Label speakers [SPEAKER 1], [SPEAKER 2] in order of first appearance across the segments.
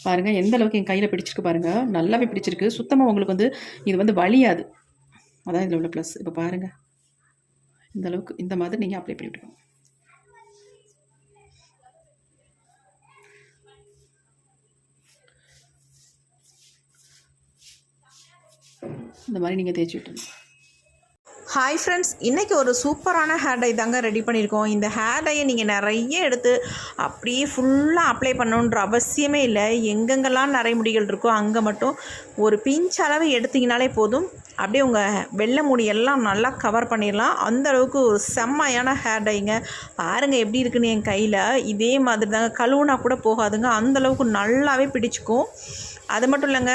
[SPEAKER 1] பாருங்கள் எந்த அளவுக்கு என் கையில் பிடிச்சிருக்கு பாருங்கள், நல்லாவே பிடிச்சிருக்கு. சுத்தமாக உங்களுக்கு வந்து இது வந்து வலியாது, அதான் இதில் உள்ள ப்ளஸ். இப்போ பாருங்கள் இந்த அளவுக்கு இந்த மாதிரி நீங்கள் அப்ளை பண்ணி விட்டுக்கணும். இந்த மாதிரி நீங்கள் தேய்ச்சி விட்டுருங்க.
[SPEAKER 2] ஹாய் ஃப்ரெண்ட்ஸ், இன்றைக்கி ஒரு சூப்பரான ஹேர் டை தாங்க ரெடி பண்ணியிருக்கோம். இந்த ஹேர் டையை நீங்கள் நிறைய எடுத்து அப்படியே ஃபுல்லாக அப்ளை பண்ணணுன்ற அவசியமே இல்லை. எங்கெங்கெல்லாம் நரைமுடிகள் இருக்கோ அங்கே மட்டும் ஒரு பிஞ்ச் அளவு எடுத்திங்கனாலே போதும். அப்படியே உங்கள் வெள்ளை முடி எல்லாம் நல்லா கவர் பண்ணிடலாம். அந்தளவுக்கு ஒரு செம்மையான ஹேர் டைங்க. பாருங்கள் எப்படி இருக்குன்னு என் கையில். இதே மாதிரி தாங்க, கழுவுனா கூட போகாதுங்க, அந்தளவுக்கு நல்லாவே பிடிச்சிக்கும். அது மட்டும் இல்லைங்க,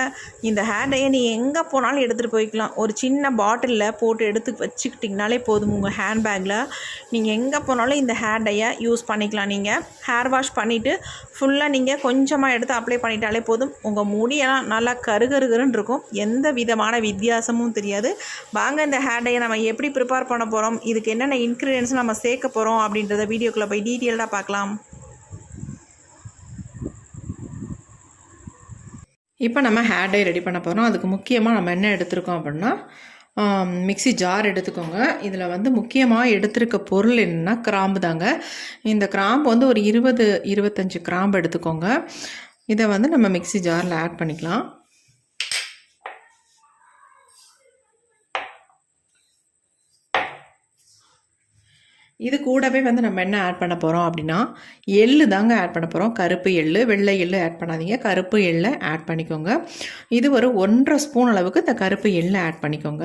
[SPEAKER 2] இந்த ஹேர் டையை நீங்கள் எங்கே போனாலும் எடுத்துகிட்டு போய்க்கலாம். ஒரு சின்ன பாட்டிலில் போட்டு எடுத்து வச்சுக்கிட்டிங்கனாலே போதும். உங்கள் ஹேண்ட் பேக்கில் நீங்கள் எங்கே போனாலும் இந்த ஹேர் டையை யூஸ் பண்ணிக்கலாம். நீங்கள் ஹேர் வாஷ் பண்ணிவிட்டு ஃபுல்லாக நீங்கள் கொஞ்சமாக எடுத்து அப்ளை பண்ணிட்டாலே போதும். உங்கள் முடியெல்லாம் நல்லா கருகருன்னு இருக்கும், எந்த விதமான வித்தியாசமும் தெரியாது. வாங்க இந்த ஹேர் டையை நம்ம எப்படி ப்ரிப்பேர் பண்ண போகிறோம், இதுக்கு என்னென்ன இன்க்ரீடியன்ஸ் நம்ம சேர்க்க போகிறோம் அப்படின்றத வீடியோக்குள்ளே போய் டீட்டெயில்டாக பார்க்கலாம்.
[SPEAKER 1] இப்போ நம்ம ஹேர் டை ரெடி பண்ண போகிறோம். அதுக்கு முக்கியமாக நம்ம என்ன எடுத்துருக்கோம் அப்படின்னா, மிக்ஸி ஜார் எடுத்துக்கோங்க. இதில் வந்து முக்கியமாக எடுத்துருக்க பொருள் என்னென்னா கிராம்பு தாங்க. இந்த கிராம்பு வந்து ஒரு 20-25 கிராம்பு எடுத்துக்கோங்க. இதை வந்து நம்ம மிக்ஸி ஜாரில் ஆட் பண்ணிக்கலாம். இது கூடவே வந்து நம்ம என்ன ஆட் பண்ண போகிறோம் அப்படின்னா, எள்ளு தாங்க ஆட் பண்ண போகிறோம். கருப்பு எள்ளு, வெள்ளை எள்ளு ஆட் பண்ணாதீங்க, கருப்பு எள்ளை ஆட் பண்ணிக்கோங்க. இது ஒரு 1.5 ஸ்பூன் அளவுக்கு இந்த கருப்பு எள்ளை ஆட் பண்ணிக்கோங்க.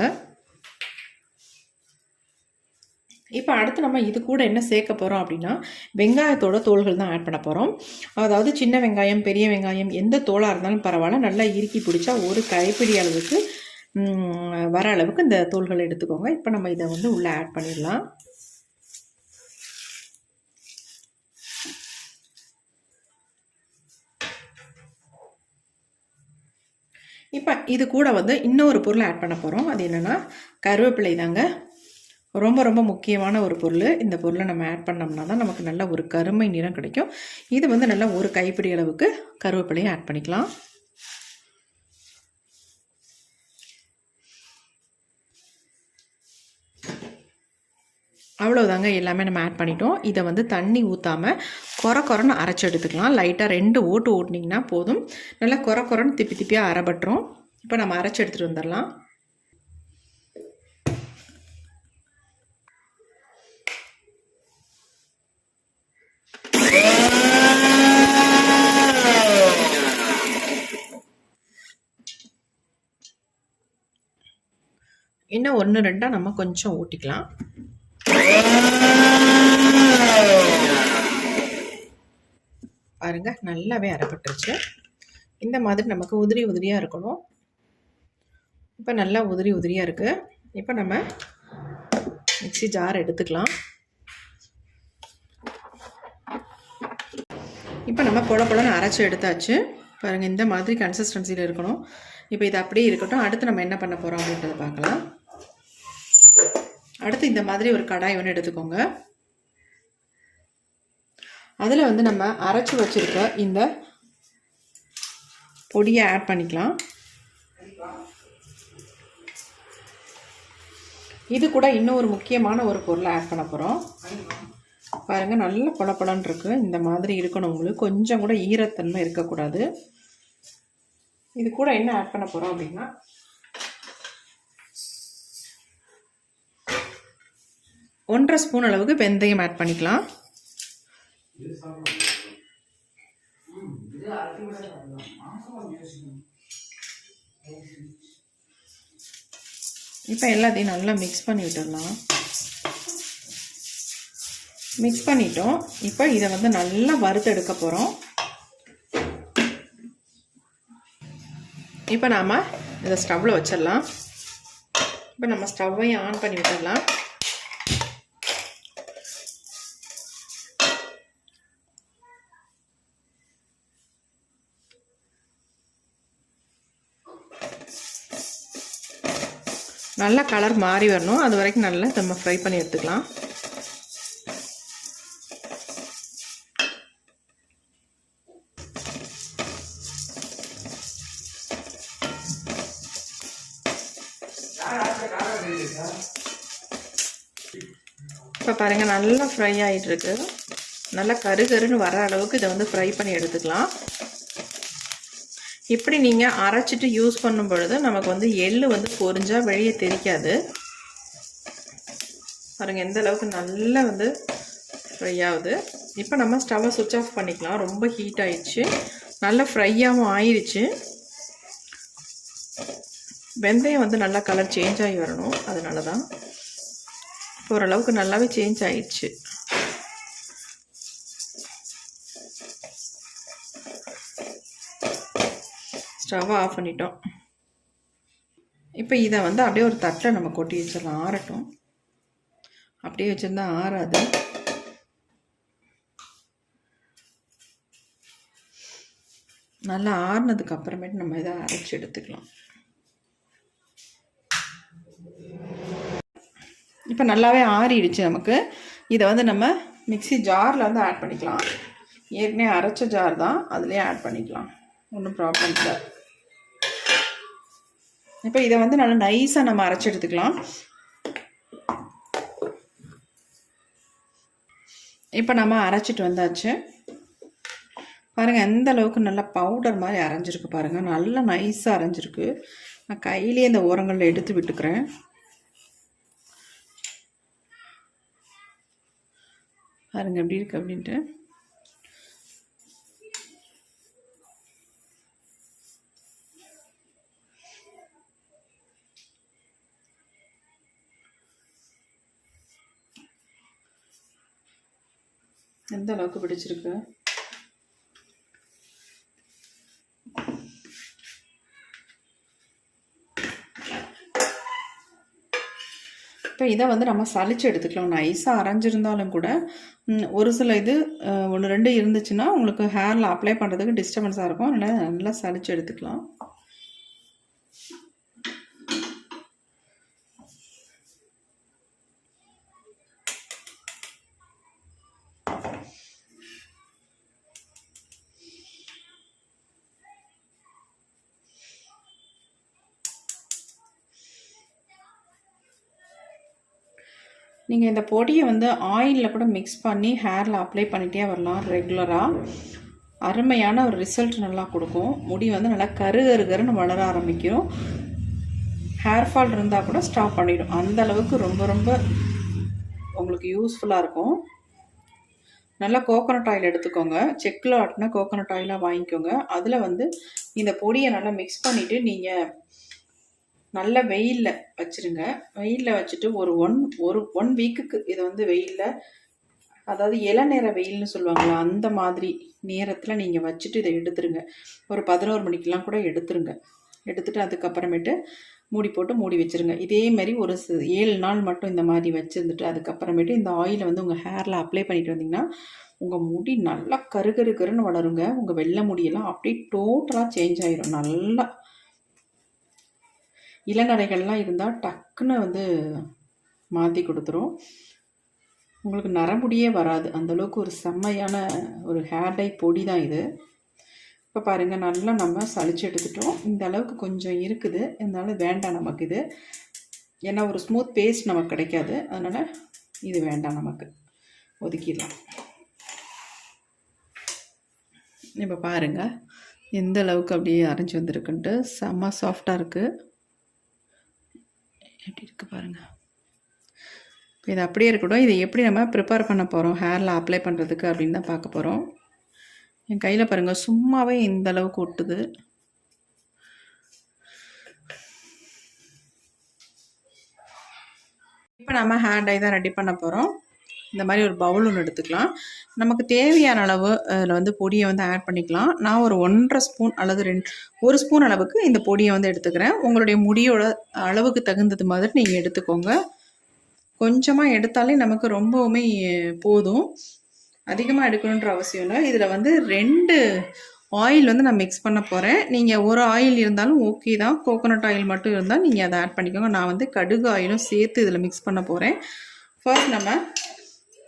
[SPEAKER 1] இப்போ அடுத்து நம்ம இது கூட என்ன சேர்க்க போகிறோம் அப்படின்னா, வெங்காயத்தோட தோள்கள் தான் ஆட் பண்ண போகிறோம். அதாவது சின்ன வெங்காயம், பெரிய வெங்காயம், எந்த தோளாக இருந்தாலும் பரவாயில்ல, நல்லா இறுக்கி பிடிச்சா ஒரு கைப்பிடி அளவுக்கு வர அளவுக்கு இந்த தோள்களை எடுத்துக்கோங்க. இப்போ நம்ம இதை வந்து உள்ளே ஆட் பண்ணிடலாம். இப்போ இது கூட வந்து இன்னொரு பொருள் ஆட் பண்ண போகிறோம். அது என்னென்னா கருவேப்பிலை தாங்க. ரொம்ப ரொம்ப முக்கியமான ஒரு பொருள். இந்த பொருளை நம்ம ஆட் பண்ணோம்னா தான் நமக்கு நல்ல ஒரு கருமை நிறம் கிடைக்கும். இது வந்து நல்லா ஒரு கைப்பிடி அளவுக்கு கருவேப்பிலையை ஆட் பண்ணிக்கலாம். அவ்வளோதாங்க, எல்லாமே நம்ம ஆட் பண்ணிட்டோம். இதை வந்து தண்ணி ஊற்றாமல் கொரன்னு அரைச்சி எடுத்துக்கலாம். லைட்டாக 2 ஓட்டு ஓட்டினீங்கன்னா போதும். நல்லா கொரன்னு திப்பியாக அரைபட்டுரும். இப்போ நம்ம அரைச்சி எடுத்துகிட்டு வந்துடலாம். இன்னும் 1-2 நம்ம கொஞ்சம் ஊட்டிக்கலாம். பாருங்க, நல்லாவே அரைப்பட்டுருச்சு. இந்த மாதிரி நமக்கு உதிரியாக இருக்கணும். இப்போ நல்லா உதிரியாக இருக்குது. இப்போ நம்ம மிக்ஸி ஜார் எடுத்துக்கலாம். இப்போ நம்ம பொழன்னு அரைச்சி எடுத்தாச்சு. பாருங்கள், இந்த மாதிரி கன்சிஸ்டன்சியில் இருக்கணும். இப்போ இது அப்படியே இருக்கட்டும். அடுத்து நம்ம என்ன பண்ண போகிறோம் அப்படின்றத பார்க்கலாம். அடுத்து இந்த மாதிரி ஒரு கடாய் ஒன்று எடுத்துக்கோங்க. அதில் வந்து நம்ம அரைச்சி வச்சுருக்க இந்த பொடியை ஆட் பண்ணிக்கலாம். இது கூட இன்னொரு முக்கியமான ஒரு பொருளை ஆட் பண்ண போகிறோம். பாருங்கள், நல்ல பொலன்னு இருக்குது. இந்த மாதிரி இருக்கணும். உங்களுக்கு கொஞ்சம் கூட ஈரத்தன்மை இருக்கக்கூடாது. இது கூட என்ன ஆட் பண்ண போகிறோம் அப்படின்னா, 1.5 ஸ்பூன் அளவுக்கு வெந்தயம் ஆட் பண்ணிக்கலாம். இப்போ எல்லாத்தையும் நல்லா மிக்ஸ் பண்ணி விட்டுடலாம். மிக்ஸ் பண்ணிட்டோம். இப்போ இதை வந்து நல்லா வறுத்து எடுக்க போகிறோம். இப்போ நாம் இதை ஸ்டவ்வில் வச்சிடலாம். இப்போ நம்ம ஸ்டவ்வையும் ஆன் பண்ணி விட்டுடலாம். நல்லா கலர் மாறி வரணும். அது வரைக்கும் நல்லா நம்ம ஃப்ரை பண்ணி எடுத்துக்கலாம். இப்போ பாருங்கள் நல்லா ஃப்ரை ஆகிட்டுருக்கு. நல்லா கருகருன்னு வர அளவுக்கு இதை வந்து ஃப்ரை பண்ணி எடுத்துக்கலாம். இப்படி நீங்கள் அரைச்சிட்டு யூஸ் பண்ணும் பொழுது நமக்கு வந்து எள்ளு வந்து பொரிஞ்சால் வெளியே தெரிக்காது. பாருங்கள் எந்த அளவுக்கு நல்லா வந்து ஃப்ரை ஆகுது. இப்போ நம்ம ஸ்டவ்வை சுவிட்ச் ஆஃப் பண்ணிக்கலாம். ரொம்ப ஹீட் ஆயிடுச்சு, நல்லா ஃப்ரையாகவும் ஆயிடுச்சு. வெந்தயம் வந்து நல்லா கலர் சேஞ்ச் ஆகி வரணும், அதனால தான். ஓரளவுக்கு நல்லாவே சேஞ்ச் ஆயிடுச்சு. ஸ்டவ்வை ஆஃப் பண்ணிட்டோம். இப்போ இதை வந்து அப்படியே ஒரு தட்டை நம்ம கொட்டி வச்சிடலாம், ஆறட்டும். அப்படியே வச்சுருந்தா ஆறாது. நல்லா ஆறுனதுக்கு அப்புறமேட்டு நம்ம இதை அரைச்சி எடுத்துக்கலாம். இப்போ நல்லாவே ஆறிடுச்சு நமக்கு. இதை வந்து நம்ம மிக்ஸி ஜாரில் வந்து ஆட் பண்ணிக்கலாம். ஏற்கனவே அரைச்ச ஜார் தான், அதுலேயே ஆட் பண்ணிக்கலாம், ஒன்றும் ப்ராப்ளம் இல்லை. இப்போ இதை வந்து நல்லா நைஸாக நம்ம அரைச்சி எடுத்துக்கலாம். இப்போ நம்ம அரைச்சிட்டு வந்தாச்சு. பாருங்கள் எந்த அளவுக்கு நல்லா பவுடர் மாதிரி அரைஞ்சிருக்கு பாருங்கள், நல்லா நைஸாக அரைஞ்சிருக்கு. நான் கையிலேயே இந்த ஓரங்களில் எடுத்து விட்டுக்கிறேன். பாருங்கள் எப்படி இருக்குது அப்படின்ட்டு. எந்த அளவுக்கு பிடிச்சிருக்கு. இப்போ இதை வந்து நம்ம சளிச்சு எடுத்துக்கலாம். நைஸாக அரைஞ்சிருந்தாலும் கூட ஒரு சில இது 1-2 இருந்துச்சுன்னா உங்களுக்கு ஹேரில் அப்ளை பண்ணுறதுக்கு டிஸ்டர்பன்ஸாக இருக்கும். அதனால் நல்லா சளிச்சு எடுத்துக்கலாம். நீங்கள் இந்த பொடியை வந்து ஆயிலில் கூட மிக்ஸ் பண்ணி ஹேரில் அப்ளை பண்ணிகிட்டே வரலாம் ரெகுலராக. அருமையான ஒரு ரிசல்ட் நல்லா கொடுக்கும். முடி வந்து நல்லா கருகருன்னு வளர ஆரம்பிக்கும். ஹேர் ஃபால் இருந்தால் கூட ஸ்டாப் பண்ணிடும். அந்த அளவுக்கு ரொம்ப ரொம்ப உங்களுக்கு யூஸ்ஃபுல்லாக இருக்கும். நல்லா கோகோனட் ஆயில் எடுத்துக்கோங்க. செக்கில் ஆட்டினா கோகோனட் ஆயிலாக வாங்கிக்கோங்க. அதில் வந்து இந்த பொடியை நல்லா மிக்ஸ் பண்ணிவிட்டு நீங்கள் நல்ல வெயிலில் வச்சுருங்க. வெயிலில் வச்சுட்டு ஒரு ஒன் வீக்குக்கு இதை வந்து வெயிலில், அதாவது இளநேர வெயில்னு சொல்லுவாங்களா, அந்த மாதிரி நேரத்தில் நீங்கள் வச்சுட்டு இதை எடுத்துருங்க. ஒரு 11 மணிக்கெலாம் கூட எடுத்துருங்க. எடுத்துகிட்டு அதுக்கப்புறமேட்டு மூடி போட்டு மூடி வச்சுருங்க. இதேமாரி ஒரு 7 நாள் மட்டும் இந்த மாதிரி வச்சுருந்துட்டு அதுக்கப்புறமேட்டு இந்த ஆயிலை வந்து உங்கள் ஹேரில் அப்ளை பண்ணிட்டு வந்தீங்கன்னா உங்கள் முடி நல்லா கருகருன்னு வளருங்க. உங்கள் வெள்ளை முடியெல்லாம் அப்படியே டோட்டலாக சேஞ்ச் ஆயிரும். நல்லா இளநரைகள்லாம் இருந்தால் டக்குன்னு வந்து மாற்றி கொடுத்துரும். உங்களுக்கு நரமுடியே வராது. அந்தளவுக்கு ஒரு செம்மையான ஒரு ஹேர் டை பொடி தான் இது. இப்போ பாருங்கள் நல்லா நம்ம சளிச்சு எடுத்துட்டோம். இந்த அளவுக்கு கொஞ்சம் இருக்குது, இருந்தாலும் வேண்டாம் நமக்கு இது. ஏன்னா ஒரு ஸ்மூத் பேஸ்ட் நமக்கு கிடைக்காது, அதனால் இது வேண்டாம், நமக்கு ஒதுக்கிடலாம். இப்போ பாருங்கள் எந்த அளவுக்கு அப்படியே அரைஞ்சி வந்திருக்குன்ட்டு. செம்ம சாஃப்டாக இருக்குது. எப்படி இருக்குது பாருங்கள். இப்போ இது அப்படியே இருக்கட்டும். இதை எப்படி நம்ம ப்ரிப்பேர் பண்ண போகிறோம் ஹேரில் அப்ளை பண்ணுறதுக்கு அப்படின்னு தான் பார்க்க போகிறோம். என் கையில் பாருங்கள் சும்மாவே இந்த அளவுக்கு ஒட்டுது. இப்போ நம்ம ஹேர் டை தான் ரெடி பண்ண போகிறோம். இந்த மாதிரி ஒரு பவுல் ஒன்று எடுத்துக்கலாம். நமக்கு தேவையான அளவு அதில் வந்து பொடியை வந்து ஆட் பண்ணிக்கலாம். நான் ஒரு 1.5 ஸ்பூன் அல்லது 1 ஸ்பூன் அளவுக்கு இந்த பொடியை வந்து எடுத்துக்கிறேன். உங்களுடைய முடியோட அளவுக்கு தகுந்தது மாதிரி நீங்கள் எடுத்துக்கோங்க. கொஞ்சமாக எடுத்தாலே நமக்கு ரொம்பவுமே போதும், அதிகமாக எடுக்கணுன்ற அவசியம் இல்லை. இதில் வந்து 2 ஆயில் வந்து நான் மிக்ஸ் பண்ண போகிறேன். நீங்கள் ஒரு ஆயில் இருந்தாலும் ஓகே தான். கோகோனட் ஆயில் மட்டும் இருந்தால் நீங்கள் அதை ஆட் பண்ணிக்கோங்க. நான் வந்து கடுகு ஆயிலும் சேர்த்து இதில் மிக்ஸ் பண்ண போகிறேன். ஃபர்ஸ்ட் நம்ம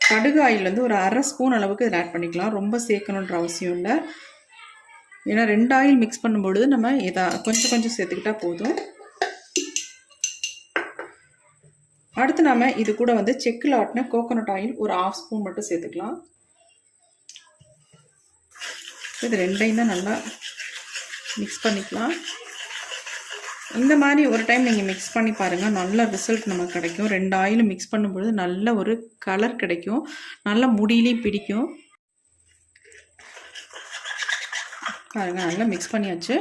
[SPEAKER 1] கடுகு ஆயில் வந்து ஒரு 1/2 ஸ்பூன் அளவுக்கு இதில் ஆட் பண்ணிக்கலாம். ரொம்ப சேர்க்கணுன்ற அவசியம் இல்லை. ஏன்னா 2 ஆயில் மிக்ஸ் பண்ணும்பொழுது நம்ம இதை கொஞ்சம் சேர்த்துக்கிட்டால் போதும். அடுத்து நாம இது கூட வந்து செக்கில் ஆட்டின கோகோனட் ஆயில் ஒரு 1/2 ஸ்பூன் மட்டும் சேர்த்துக்கலாம். இது ரெண்டையும் தான் நல்லா மிக்ஸ் பண்ணிக்கலாம். இந்த மாதிரி ஒரு டைம் நீங்கள் மிக்ஸ் பண்ணி பாருங்கள், நல்ல ரிசல்ட் நமக்கு கிடைக்கும். 2 ஆயிலும் மிக்ஸ் பண்ணும்பொழுது நல்ல ஒரு கலர் கிடைக்கும், நல்ல முடியிலையும் பிடிக்கும். பாருங்கள், நல்லா மிக்ஸ் பண்ணியாச்சு.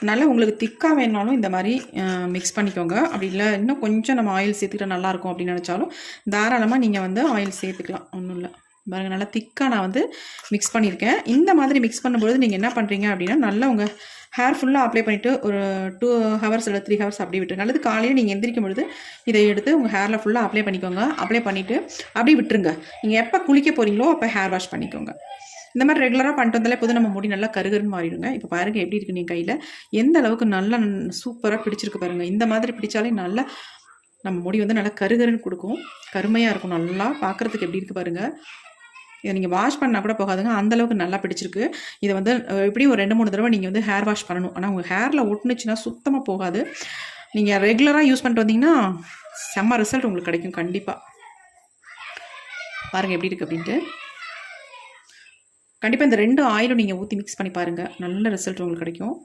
[SPEAKER 1] நல்லா உங்களுக்கு திக்காக வேணாலும் இந்த மாதிரி மிக்ஸ் பண்ணிக்கோங்க. அப்படி இல்லை இன்னும் கொஞ்சம் நம்ம ஆயில் சேர்த்துக்கிட்டா நல்லாயிருக்கும் அப்படின்னு நினச்சாலும் தாராளமாக நீங்கள் வந்து ஆயில் சேர்த்துக்கலாம், ஒன்றும் இல்லை. பாருங்கள், நல்லா திக்காக நான் வந்து மிக்ஸ் பண்ணியிருக்கேன். இந்த மாதிரி மிக்ஸ் பண்ணும்பொழுது நீங்கள் என்ன பண்ணுறீங்க அப்படின்னா, நல்லா உங்கள் ஹேர் ஃபுல்லாக அப்ளை பண்ணிவிட்டு ஒரு 2 ஹவர்ஸ் இல்லை 3 ஹவர்ஸ் அப்படியே விட்டுருங்க. அல்லது காலையில் நீங்கள் எந்திரிக்கும் பொழுது இதை எடுத்து உங்கள் ஹேரில் ஃபுல்லாக அப்ளை பண்ணிக்கோங்க. அப்ளை பண்ணிவிட்டு அப்படியே விட்டுருங்க. நீங்கள் எப்போ குளிக்க போகிறீங்களோ அப்போ ஹேர் வாஷ் பண்ணிக்கோங்க. இந்த மாதிரி ரெகுலராக பண்ணிட்டு வந்தாலே போதும், நம்ம முடி நல்லா கருகருன்னு மாறிடுங்க. இப்போ பாருங்கள் எப்படி இருக்குது நீங்கள் கையில் எந்த அளவுக்கு நல்லா சூப்பராக பிடிச்சிருக்கு பாருங்கள். இந்த மாதிரி பிடிச்சாலே நல்லா நம்ம முடி வந்து நல்லா கருகருன்னு கொடுக்கும், கருமையாக இருக்கும். நல்லா பார்க்குறதுக்கு எப்படி இருக்குது பாருங்கள். இதை நீங்கள் வாஷ் பண்ணால் கூட போகாதுங்க, அந்தளவுக்கு நல்லா பிடிச்சிருக்கு. இதை வந்து எப்படியும் ஒரு 2-3 தடவை நீங்கள் வந்து ஹேர் வாஷ் பண்ணணும். ஆனால் உங்கள் ஹேரில் ஒட்டுனுச்சுன்னா சுத்தமாக போகாது. நீங்கள் ரெகுலராக யூஸ் பண்ணிட்டு வந்தீங்கன்னா செம்ம ரிசல்ட் உங்களுக்கு கிடைக்கும் கண்டிப்பாக. பாருங்கள் எப்படி இருக்குது அப்படின்ட்டு. கண்டிப்பாக இந்த 2 ஆயிலும் நீங்கள் ஊற்றி மிக்ஸ் பண்ணி பாருங்கள், நல்ல ரிசல்ட் உங்களுக்கு கிடைக்கும்.